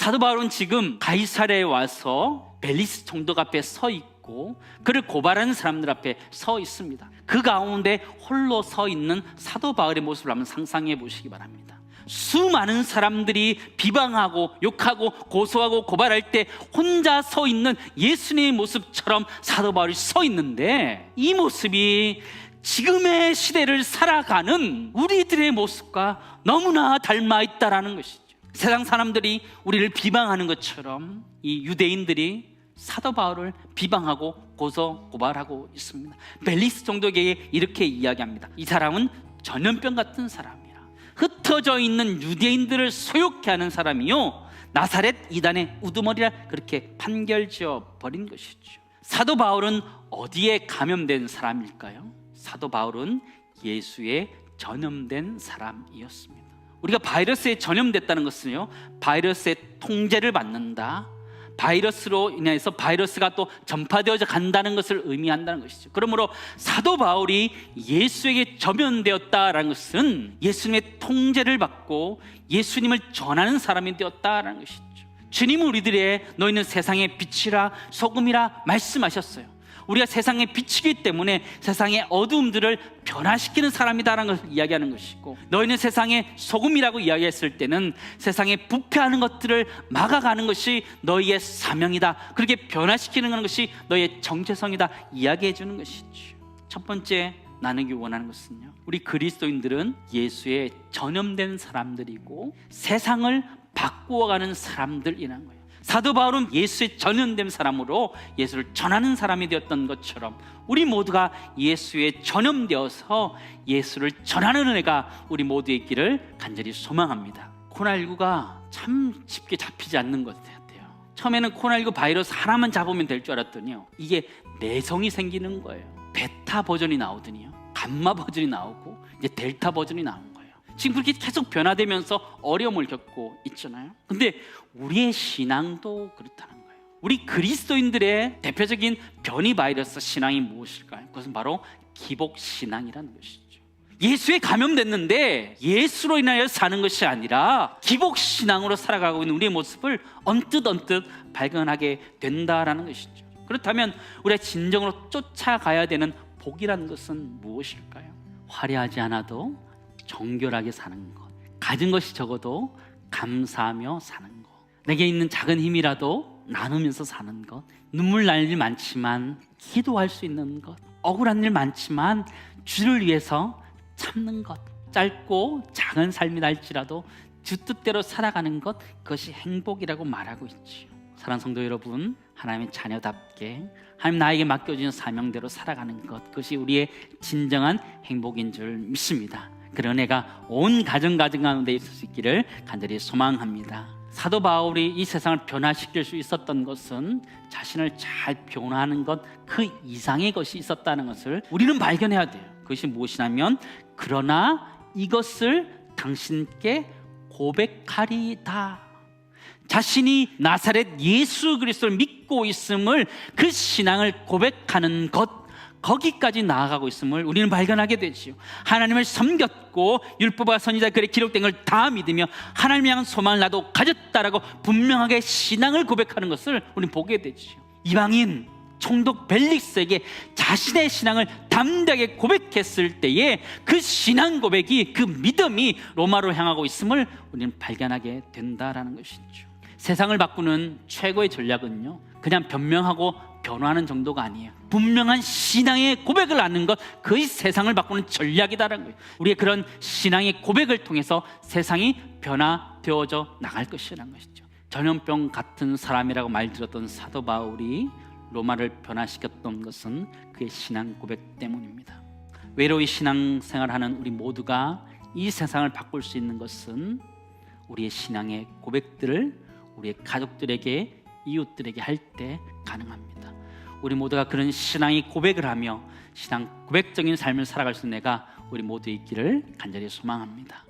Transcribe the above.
사도 바울은 지금 가이사랴에 와서 벨리스 총독 앞에 서 있고 그를 고발하는 사람들 앞에 서 있습니다. 그 가운데 홀로 서 있는 사도 바울의 모습을 한번 상상해 보시기 바랍니다. 수많은 사람들이 비방하고 욕하고 고소하고 고발할 때 혼자 서 있는 예수님의 모습처럼 사도 바울이 서 있는데, 이 모습이 지금의 시대를 살아가는 우리들의 모습과 너무나 닮아 있다라는 것이죠. 세상 사람들이 우리를 비방하는 것처럼 이 유대인들이 사도 바울을 비방하고 고소 고발하고 있습니다. 벨리스 총독에게 이렇게 이야기합니다. 이 사람은 전염병 같은 사람이라, 흩어져 있는 유대인들을 소욕케 하는 사람이요, 나사렛 이단의 우두머리라, 그렇게 판결지어 버린 것이죠. 사도 바울은 어디에 감염된 사람일까요? 사도 바울은 예수에 전염된 사람이었습니다. 우리가 바이러스에 전염됐다는 것은요, 바이러스의 통제를 받는다, 바이러스로 인해서 바이러스가 또 전파되어져 간다는 것을 의미한다는 것이죠. 그러므로 사도 바울이 예수에게 전염되었다라는 것은 예수님의 통제를 받고 예수님을 전하는 사람이 되었다라는 것이죠. 주님은 우리들의 너희는 세상의 빛이라 소금이라 말씀하셨어요. 우리가 세상의 빛이기 때문에 세상의 어두움들을 변화시키는 사람이다라는 것을 이야기하는 것이고, 너희는 세상의 소금이라고 이야기했을 때는 세상에 부패하는 것들을 막아가는 것이 너희의 사명이다, 그렇게 변화시키는 것이 너희의 정체성이다 이야기해 주는 것이죠. 첫 번째 나누기 원하는 것은요, 우리 그리스도인들은 예수에 전염된 사람들이고 세상을 바꾸어가는 사람들이라는 거예요. 사도 바울은 예수에 전염된 사람으로 예수를 전하는 사람이 되었던 것처럼 우리 모두가 예수에 전염되어서 예수를 전하는 은혜가 우리 모두에 있기를 간절히 소망합니다. 코로나19가 참 쉽게 잡히지 않는 것 같아요. 처음에는 코로나19 바이러스 하나만 잡으면 될 줄 알았더니요, 이게 내성이 생기는 거예요. 베타 버전이 나오더니요, 감마 버전이 나오고 이제 델타 버전이 나온 거예요. 지금 그렇게 계속 변화되면서 어려움을 겪고 있잖아요. 근데 우리의 신앙도 그렇다는 거예요. 우리 그리스도인들의 대표적인 변이 바이러스 신앙이 무엇일까요? 그것은 바로 기복신앙이라는 것이죠. 예수에 감염됐는데 예수로 인하여 사는 것이 아니라 기복신앙으로 살아가고 있는 우리의 모습을 언뜻 발견하게 된다라는 것이죠. 그렇다면 우리가 진정으로 쫓아가야 되는 복이라는 것은 무엇일까요? 화려하지 않아도 정결하게 사는 것, 가진 것이 적어도 감사하며 사는 것, 내게 있는 작은 힘이라도 나누면서 사는 것, 눈물 날 일 많지만 기도할 수 있는 것, 억울한 일 많지만 주를 위해서 참는 것, 짧고 작은 삶이 날지라도 주 뜻대로 살아가는 것, 그것이 행복이라고 말하고 있지요. 사랑하는 성도 여러분, 하나님의 자녀답게 하나님 나에게 맡겨진 사명대로 살아가는 것, 그것이 우리의 진정한 행복인 줄 믿습니다. 그런 은혜가 온 가정 가운데 있을 수 있기를 간절히 소망합니다. 사도 바울이 이 세상을 변화시킬 수 있었던 것은 자신을 잘 변화하는 것, 그 이상의 것이 있었다는 것을 우리는 발견해야 돼요. 그것이 무엇이냐면, 그러나 이것을 당신께 고백하리다. 자신이 나사렛 예수 그리스도를 믿고 있음을, 그 신앙을 고백하는 것, 거기까지 나아가고 있음을 우리는 발견하게 되지요. 하나님을 섬겼고 율법과 선지자 글에 기록된 걸 다 믿으며 하나님을 향한 소망을 나도 가졌다라고 분명하게 신앙을 고백하는 것을 우리는 보게 되지요. 이방인 총독 벨릭스에게 자신의 신앙을 담대하게 고백했을 때에 그 신앙 고백이, 그 믿음이 로마로 향하고 있음을 우리는 발견하게 된다라는 것이죠. 세상을 바꾸는 최고의 전략은요, 그냥 변명하고 변화하는 정도가 아니에요. 분명한 신앙의 고백을 하는 것, 그것이 세상을 바꾸는 전략이다라는 거예요. 우리의 그런 신앙의 고백을 통해서 세상이 변화되어져 나갈 것이라는 것이죠. 전염병 같은 사람이라고 말들었던 사도 바울이 로마를 변화시켰던 것은 그의 신앙 고백 때문입니다. 외로이 신앙생활하는 우리 모두가 이 세상을 바꿀 수 있는 것은 우리의 신앙의 고백들을 우리의 가족들에게, 이웃들에게 할 때 가능합니다. 우리 모두가 그런 신앙의 고백을 하며 신앙 고백적인 삶을 살아갈 수 있는 내가 우리 모두에 있기를 간절히 소망합니다.